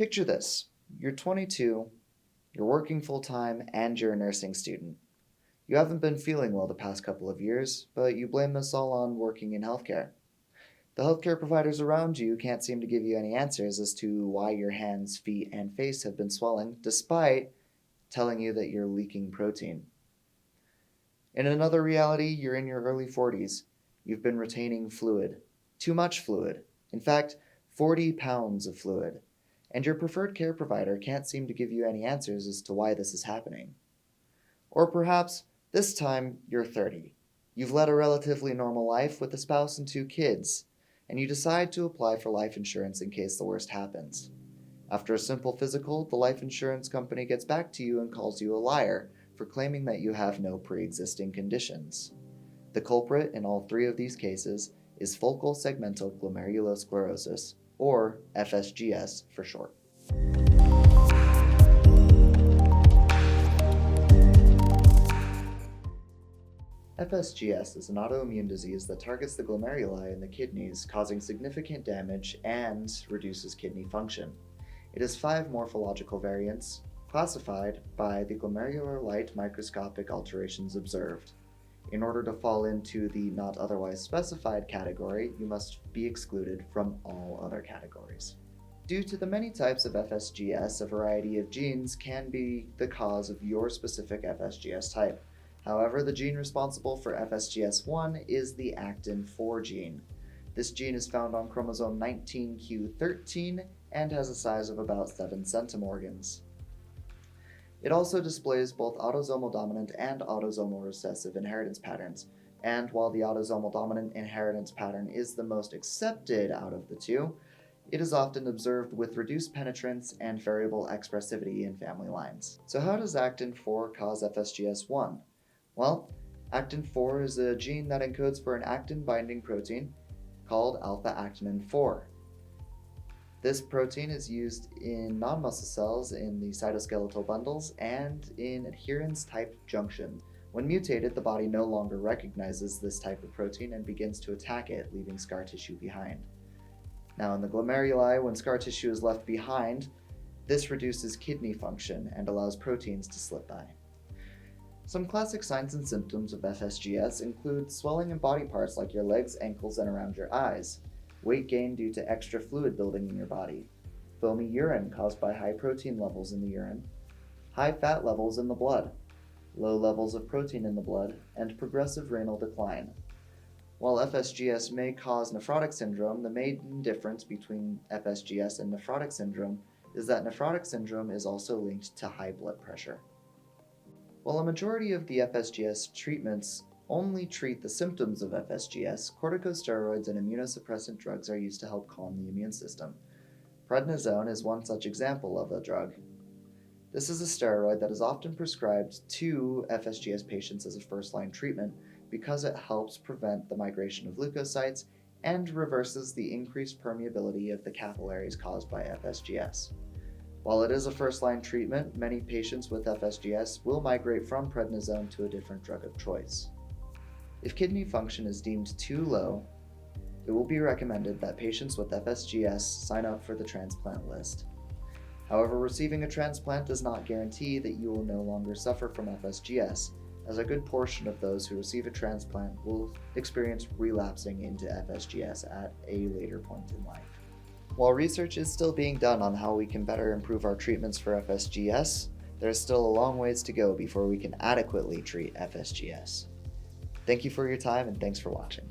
Picture this. You're 22, you're working full-time, and you're a nursing student. You haven't been feeling well the past couple of years, but you blame this all on working in healthcare. The healthcare providers around you can't seem to give you any answers as to why your hands, feet, and face have been swelling, despite telling you that you're leaking protein. In another reality, you're in your early 40s. You've been retaining fluid. Too much fluid. In fact, 40 pounds of fluid. And your preferred care provider can't seem to give you any answers as to why this is happening. Or perhaps, this time, you're 30. You've led a relatively normal life with a spouse and 2 kids, and you decide to apply for life insurance in case the worst happens. After a simple physical, the life insurance company gets back to you and calls you a liar for claiming that you have no pre-existing conditions. The culprit in all 3 of these cases is focal segmental glomerulosclerosis, or FSGS for short. FSGS is an autoimmune disease that targets the glomeruli in the kidneys, causing significant damage and reduces kidney function. It has 5 morphological variants, classified by the glomerular light microscopic alterations observed. In order to fall into the not otherwise specified category, you must be excluded from all other categories. Due to the many types of FSGS, a variety of genes can be the cause of your specific FSGS type. However, the gene responsible for FSGS1 is the actin-4 gene. This gene is found on chromosome 19q13 and has a size of about 7 centimorgans. It also displays both autosomal dominant and autosomal recessive inheritance patterns, and while the autosomal dominant inheritance pattern is the most accepted out of the 2, it is often observed with reduced penetrance and variable expressivity in family lines. So how does actin-4 cause FSGS1? Well, actin-4 is a gene that encodes for an actin-binding protein called alpha-actinin 4. This protein is used in non-muscle cells in the cytoskeletal bundles and in adherens-type junctions. When mutated, the body no longer recognizes this type of protein and begins to attack it, leaving scar tissue behind. Now, in the glomeruli, when scar tissue is left behind, this reduces kidney function and allows proteins to slip by. Some classic signs and symptoms of FSGS include swelling in body parts like your legs, ankles, and around your eyes, weight gain due to extra fluid building in your body, foamy urine caused by high protein levels in the urine, high fat levels in the blood, low levels of protein in the blood, and progressive renal decline. While FSGS may cause nephrotic syndrome, the main difference between FSGS and nephrotic syndrome is that nephrotic syndrome is also linked to high blood pressure. While a majority of the FSGS treatments only treat the symptoms of FSGS, corticosteroids and immunosuppressant drugs are used to help calm the immune system. Prednisone is one such example of a drug. This is a steroid that is often prescribed to FSGS patients as a first-line treatment because it helps prevent the migration of leukocytes and reverses the increased permeability of the capillaries caused by FSGS. While it is a first-line treatment, many patients with FSGS will migrate from prednisone to a different drug of choice. If kidney function is deemed too low, it will be recommended that patients with FSGS sign up for the transplant list. However, receiving a transplant does not guarantee that you will no longer suffer from FSGS, as a good portion of those who receive a transplant will experience relapsing into FSGS at a later point in life. While research is still being done on how we can better improve our treatments for FSGS, there is still a long ways to go before we can adequately treat FSGS. Thank you for your time and thanks for watching.